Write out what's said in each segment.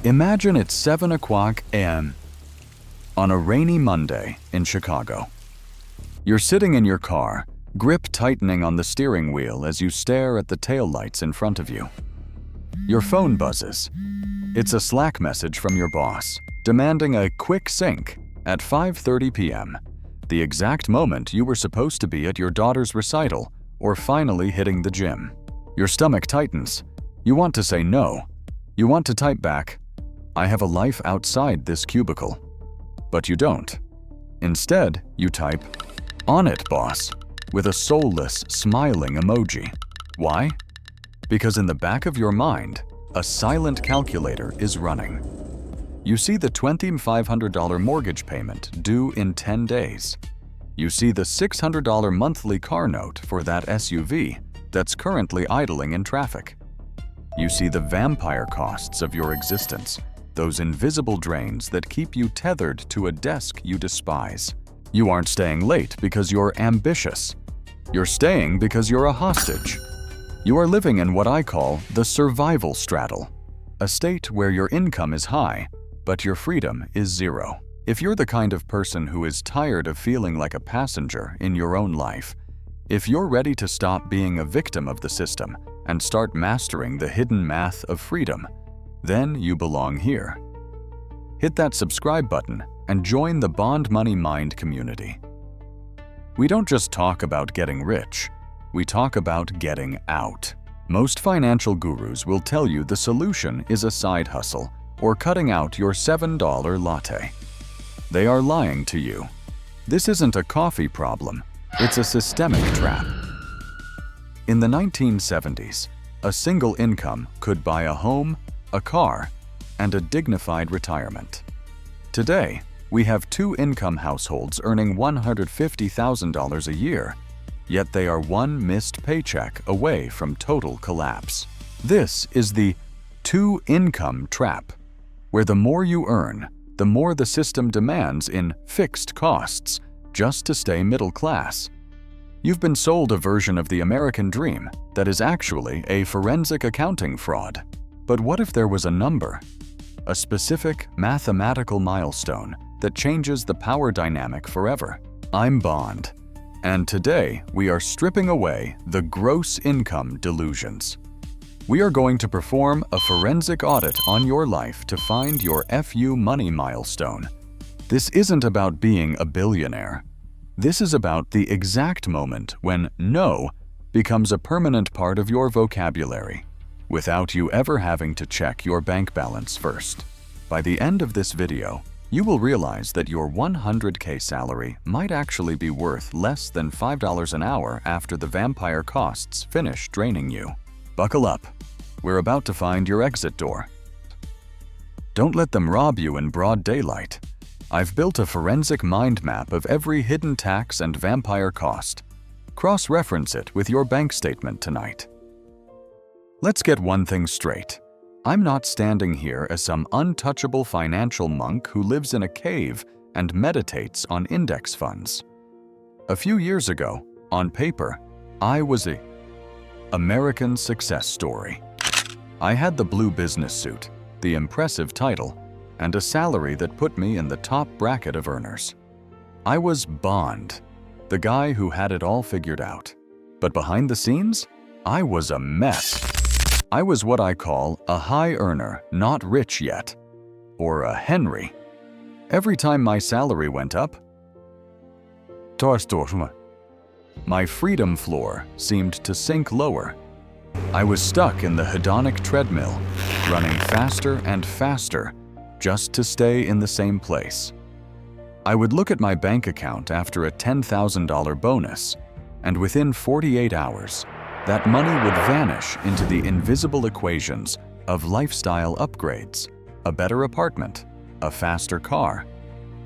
Imagine it's 7 o'clock a.m. on a rainy Monday in Chicago. You're sitting in your car, grip tightening on the steering wheel as you stare at the taillights in front of you. Your phone buzzes. It's a Slack message from your boss, demanding a quick sync at 5:30 p.m., the exact moment you were supposed to be at your daughter's recital or finally hitting the gym. Your stomach tightens. You want to say no. You want to type back, "I have a life outside this cubicle." But you don't. Instead, you type, "On it, boss," with a soulless, smiling emoji. Why? Because in the back of your mind, a silent calculator is running. You see the $2,500 mortgage payment due in 10 days. You see the $600 monthly car note for that SUV that's currently idling in traffic. You see the vampire costs of your existence, those invisible drains that keep you tethered to a desk you despise. You aren't staying late because you're ambitious. You're staying because you're a hostage. You are living in what I call the survival straddle, a state where your income is high, but your freedom is zero. If you're the kind of person who is tired of feeling like a passenger in your own life, if you're ready to stop being a victim of the system and start mastering the hidden math of freedom, then you belong here. Hit that subscribe button and join the Bond Money Mind community. We don't just talk about getting rich, we talk about getting out. Most financial gurus will tell you the solution is a side hustle or cutting out your $7 latte. They are lying to you. This isn't a coffee problem, it's a systemic trap. In the 1970s, a single income could buy a home, a car, and a dignified retirement. Today, we have two-income households earning $150,000 a year, yet they are one missed paycheck away from total collapse. This is the two-income trap, where the more you earn, the more the system demands in fixed costs just to stay middle class. You've been sold a version of the American dream that is actually a forensic accounting fraud. But what if there was a number, a specific mathematical milestone that changes the power dynamic forever? I'm Bond, and today we are stripping away the gross income delusions. We are going to perform a forensic audit on your life to find your FU Money Milestone. This isn't about being a billionaire. This is about the exact moment when no becomes a permanent part of your vocabulary, without you ever having to check your bank balance first. By the end of this video, you will realize that your $100K salary might actually be worth less than $5 an hour after the vampire costs finish draining you. Buckle up. We're about to find your exit door. Don't let them rob you in broad daylight. I've built a forensic mind map of every hidden tax and vampire cost. Cross-reference it with your bank statement tonight. Let's get one thing straight. I'm not standing here as some untouchable financial monk who lives in a cave and meditates on index funds. A few years ago, on paper, I was an American success story. I had the blue business suit, the impressive title, and a salary that put me in the top bracket of earners. I was Bond, the guy who had it all figured out. But behind the scenes, I was a mess. I was what I call a high earner, not rich yet, or a Henry. Every time my salary went up, my freedom floor seemed to sink lower. I was stuck in the hedonic treadmill, running faster and faster just to stay in the same place. I would look at my bank account after a $10,000 bonus, and within 48 hours, that money would vanish into the invisible equations of lifestyle upgrades, a better apartment, a faster car,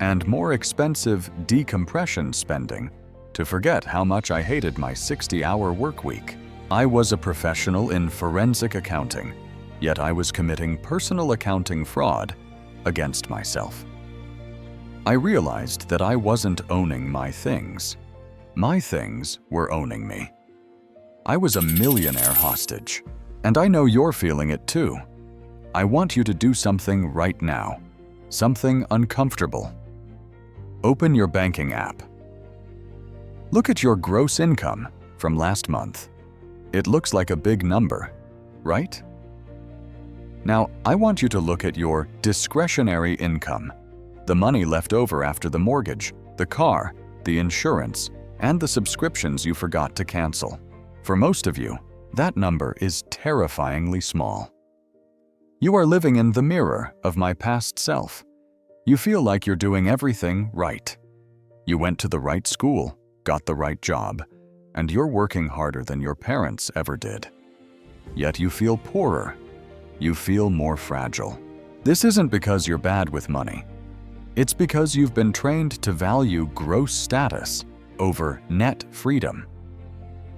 and more expensive decompression spending to forget how much I hated my 60-hour work week. I was a professional in forensic accounting, yet I was committing personal accounting fraud against myself. I realized that I wasn't owning my things. My things were owning me. I was a millionaire hostage, and I know you're feeling it too. I want you to do something right now, something uncomfortable. Open your banking app. Look at your gross income from last month. It looks like a big number, right? Now, I want you to look at your discretionary income, the money left over after the mortgage, the car, the insurance, and the subscriptions you forgot to cancel. For most of you, that number is terrifyingly small. You are living in the mirror of my past self. You feel like you're doing everything right. You went to the right school, got the right job, and you're working harder than your parents ever did. Yet you feel poorer. You feel more fragile. This isn't because you're bad with money. It's because you've been trained to value gross status over net freedom.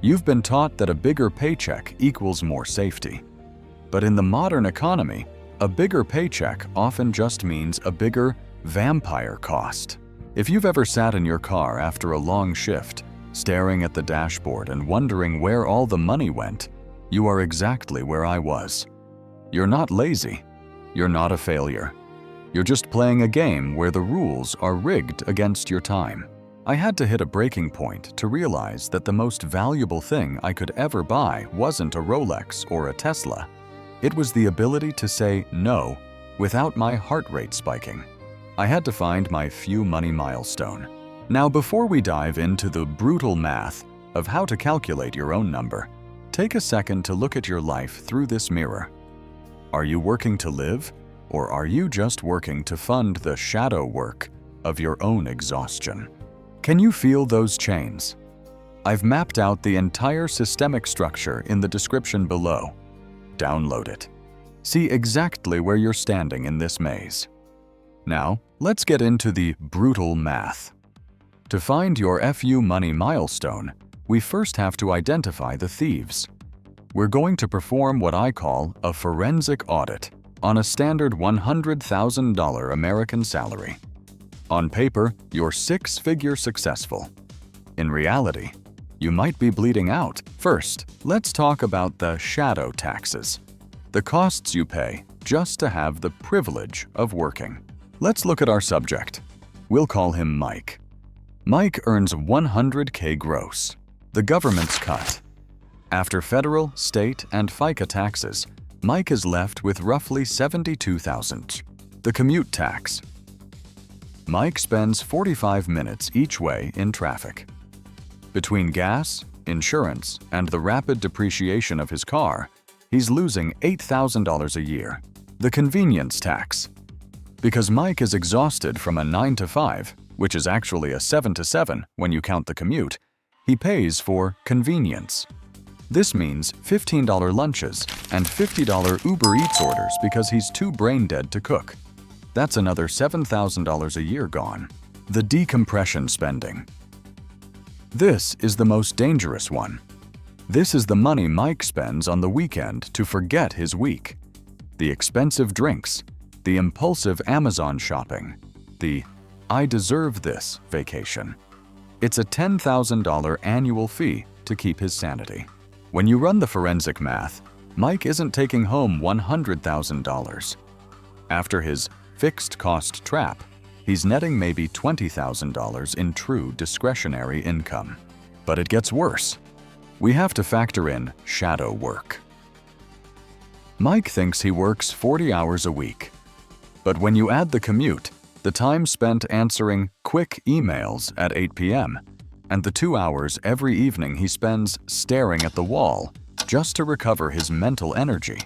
You've been taught that a bigger paycheck equals more safety. But in the modern economy, a bigger paycheck often just means a bigger vampire cost. If you've ever sat in your car after a long shift, staring at the dashboard and wondering where all the money went, you are exactly where I was. You're not lazy. You're not a failure. You're just playing a game where the rules are rigged against your time. I had to hit a breaking point to realize that the most valuable thing I could ever buy wasn't a Rolex or a Tesla. It was the ability to say no without my heart rate spiking. I had to find my FU Money Milestone. Now, before we dive into the brutal math of how to calculate your own number, take a second to look at your life through this mirror. Are you working to live, or are you just working to fund the shadow work of your own exhaustion? Can you feel those chains? I've mapped out the entire systemic structure in the description below. Download it. See exactly where you're standing in this maze. Now, let's get into the brutal math. To find your FU Money Milestone, we first have to identify the thieves. We're going to perform what I call a forensic audit on a standard $100,000 American salary. On paper, you're six-figure successful. In reality, you might be bleeding out. First, let's talk about the shadow taxes, the costs you pay just to have the privilege of working. Let's look at our subject. We'll call him Mike. Mike earns $100K gross, the government's cut. After federal, state, and FICA taxes, Mike is left with roughly $72,000. The commute tax. Mike spends 45 minutes each way in traffic. Between gas, insurance, and the rapid depreciation of his car, he's losing $8,000 a year. The convenience tax. Because Mike is exhausted from a 9 to 5, which is actually a 7 to 7 when you count the commute, he pays for convenience. This means $15 lunches and $50 Uber Eats orders because he's too brain dead to cook. That's another $7,000 a year gone. The decompression spending. This is the most dangerous one. This is the money Mike spends on the weekend to forget his week. The expensive drinks, the impulsive Amazon shopping, the "I deserve this" vacation. It's a $10,000 annual fee to keep his sanity. When you run the forensic math, Mike isn't taking home $100,000. After his fixed cost trap, he's netting maybe $20,000 in true discretionary income. But it gets worse. We have to factor in shadow work. Mike thinks he works 40 hours a week. But when you add the commute, the time spent answering quick emails at 8 p.m., and the 2 hours every evening he spends staring at the wall just to recover his mental energy,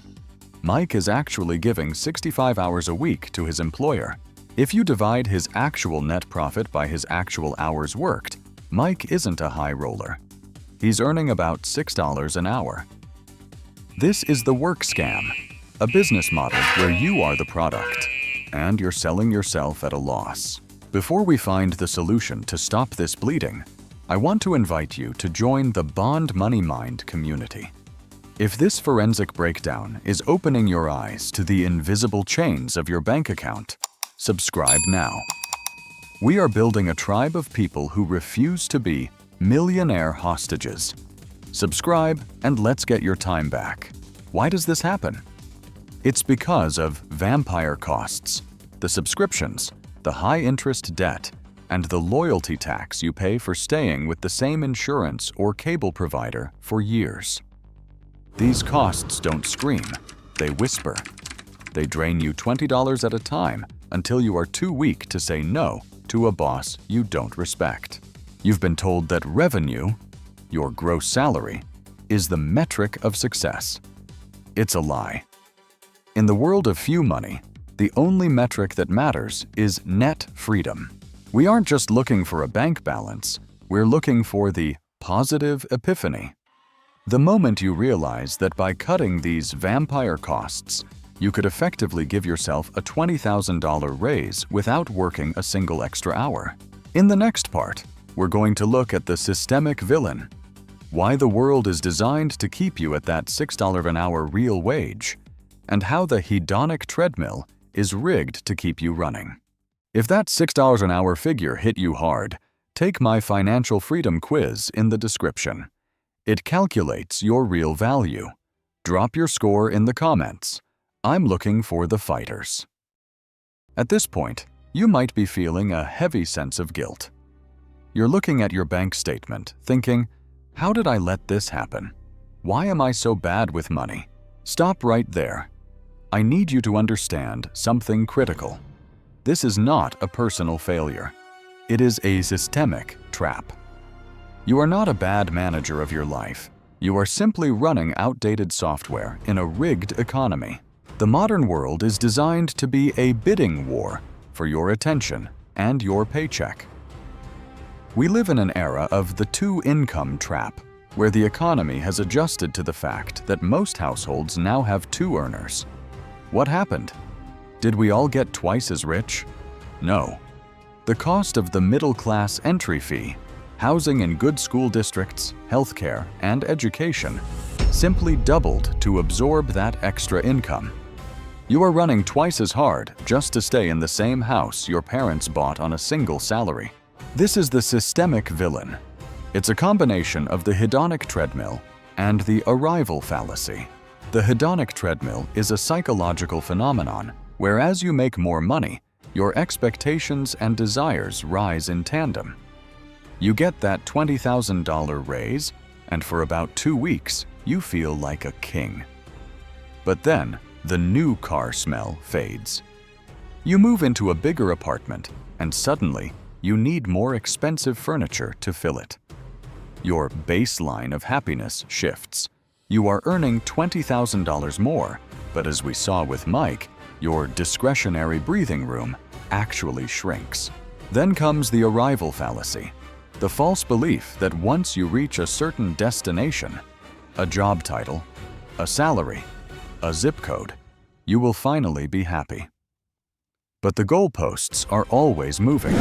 Mike is actually giving 65 hours a week to his employer. If you divide his actual net profit by his actual hours worked, Mike isn't a high roller. He's earning about $6 an hour. This is the work scam, a business model where you are the product, and you're selling yourself at a loss. Before we find the solution to stop this bleeding, I want to invite you to join the Bond Money Mind community. If this forensic breakdown is opening your eyes to the invisible chains of your bank account, subscribe now. We are building a tribe of people who refuse to be millionaire hostages. Subscribe and let's get your time back. Why does this happen? It's because of vampire costs, the subscriptions, the high-interest debt, and the loyalty tax you pay for staying with the same insurance or cable provider for years. These costs don't scream, they whisper. They drain you $20 at a time until you are too weak to say no to a boss you don't respect. You've been told that revenue, your gross salary, is the metric of success. It's a lie. In the world of FU money, the only metric that matters is net freedom. We aren't just looking for a bank balance, we're looking for the positive epiphany. The moment you realize that by cutting these vampire costs, you could effectively give yourself a $20,000 raise without working a single extra hour. In the next part, we're going to look at the systemic villain, why the world is designed to keep you at that $6 an hour real wage, and how the hedonic treadmill is rigged to keep you running. If that $6 an hour figure hit you hard, take my financial freedom quiz in the description. It calculates your real value. Drop your score in the comments. I'm looking for the fighters. At this point, you might be feeling a heavy sense of guilt. You're looking at your bank statement, thinking, how did I let this happen? Why am I so bad with money? Stop right there. I need you to understand something critical. This is not a personal failure. It is a systemic trap. You are not a bad manager of your life. You are simply running outdated software in a rigged economy. The modern world is designed to be a bidding war for your attention and your paycheck. We live in an era of the two-income trap, where the economy has adjusted to the fact that most households now have two earners. What happened? Did we all get twice as rich? No. The cost of the middle-class entry fee, housing in good school districts, healthcare, and education simply doubled to absorb that extra income. You are running twice as hard just to stay in the same house your parents bought on a single salary. This is the systemic villain. It's a combination of the hedonic treadmill and the arrival fallacy. The hedonic treadmill is a psychological phenomenon where as you make more money, your expectations and desires rise in tandem. You get that $20,000 raise, and for about 2 weeks, you feel like a king. But then, the new car smell fades. You move into a bigger apartment, and suddenly, you need more expensive furniture to fill it. Your baseline of happiness shifts. You are earning $20,000 more, but as we saw with Mike, your discretionary breathing room actually shrinks. Then comes the arrival fallacy, the false belief that once you reach a certain destination, a job title, a salary, a zip code, you will finally be happy. But the goalposts are always moving.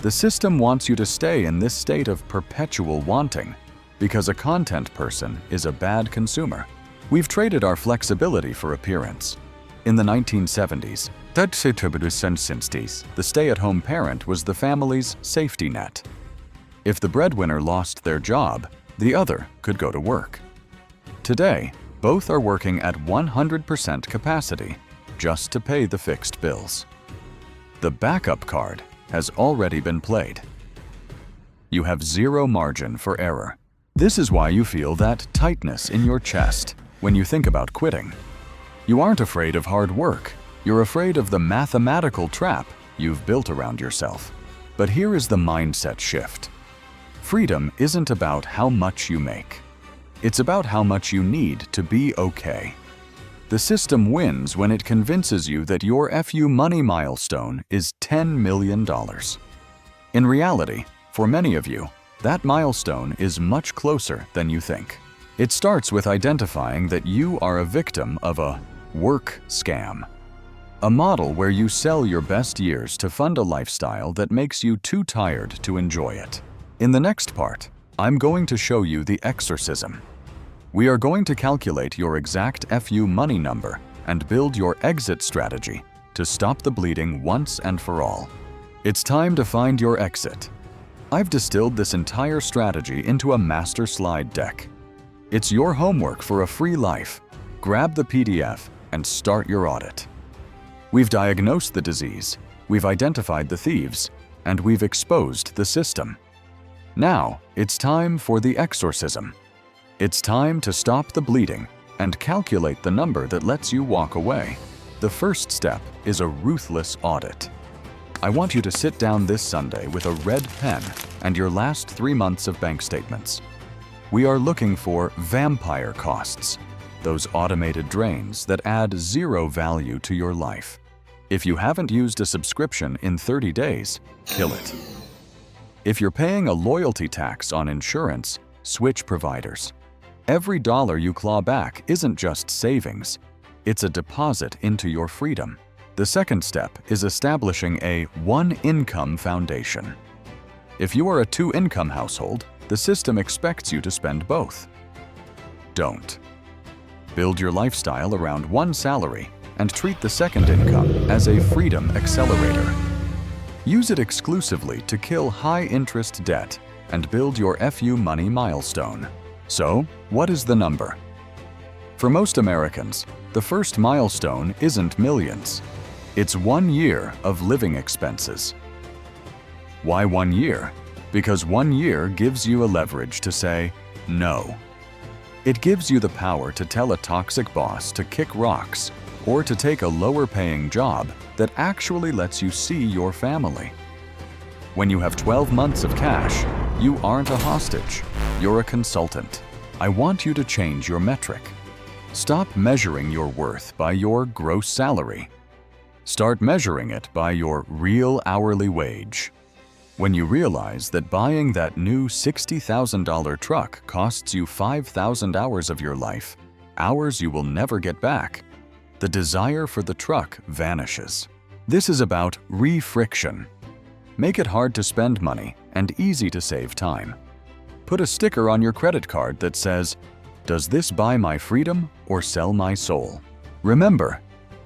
The system wants you to stay in this state of perpetual wanting because a content person is a bad consumer. We've traded our flexibility for appearance. In the 1970s, the stay-at-home parent was the family's safety net. If the breadwinner lost their job, the other could go to work. Today, both are working at 100% capacity just to pay the fixed bills. The backup card has already been played. You have zero margin for error. This is why you feel that tightness in your chest when you think about quitting. You aren't afraid of hard work. You're afraid of the mathematical trap you've built around yourself. But here is the mindset shift. Freedom isn't about how much you make. It's about how much you need to be okay. The system wins when it convinces you that your FU Money Milestone is $10 million. In reality, for many of you, that milestone is much closer than you think. It starts with identifying that you are a victim of a work scam, a model where you sell your best years to fund a lifestyle that makes you too tired to enjoy it. In the next part, I'm going to show you the exorcism. We are going to calculate your exact FU money number and build your exit strategy to stop the bleeding once and for all. It's time to find your exit. I've distilled this entire strategy into a master slide deck. It's your homework for a free life. Grab the PDF and start your audit. We've diagnosed the disease, we've identified the thieves, and we've exposed the system. Now, it's time for the exorcism. It's time to stop the bleeding and calculate the number that lets you walk away. The first step is a ruthless audit. I want you to sit down this Sunday with a red pen and your last 3 months of bank statements. We are looking for vampire costs, those automated drains that add zero value to your life. If you haven't used a subscription in 30 days, kill it. If you're paying a loyalty tax on insurance, switch providers. Every dollar you claw back isn't just savings, it's a deposit into your freedom. The second step is establishing a one-income foundation. If you are a two-income household, the system expects you to spend both. Don't. Build your lifestyle around one salary and treat the second income as a freedom accelerator. Use it exclusively to kill high-interest debt and build your FU Money Milestone. So, what is the number? For most Americans, the first milestone isn't millions. It's 1 year of living expenses. Why 1 year? Because 1 year gives you a leverage to say no. It gives you the power to tell a toxic boss to kick rocks or to take a lower-paying job that actually lets you see your family. When you have 12 months of cash, you aren't a hostage, you're a consultant. I want you to change your metric. Stop measuring your worth by your gross salary. Start measuring it by your real hourly wage. When you realize that buying that new $60,000 truck costs you 5,000 hours of your life, hours you will never get back, the desire for the truck vanishes. This is about re-friction. Make it hard to spend money and easy to save time. Put a sticker on your credit card that says, "Does this buy my freedom or sell my soul?" Remember,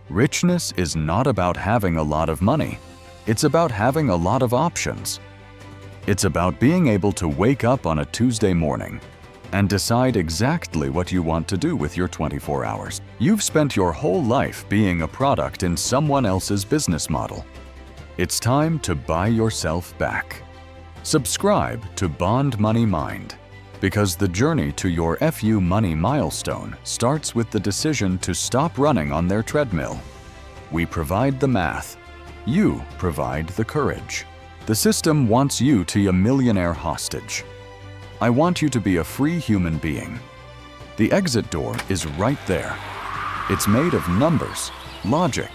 richness is not about having a lot of money. It's about having a lot of options. It's about being able to wake up on a Tuesday morning and decide exactly what you want to do with your 24 hours. You've spent your whole life being a product in someone else's business model. It's time to buy yourself back. Subscribe to Bond Money Mind, because the journey to your FU Money Milestone starts with the decision to stop running on their treadmill. We provide the math. You provide the courage. The system wants you to be a millionaire hostage. I want you to be a free human being. The exit door is right there. It's made of numbers, logic,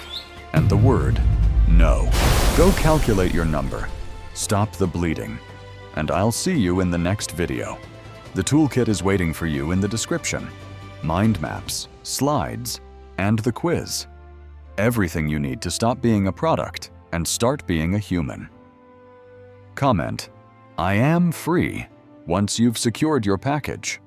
and the word no. Go calculate your number. Stop the bleeding. And I'll see you in the next video. The toolkit is waiting for you in the description. Mind maps, slides, and the quiz. Everything you need to stop being a product and start being a human. Comment, "I am free," once you've secured your package.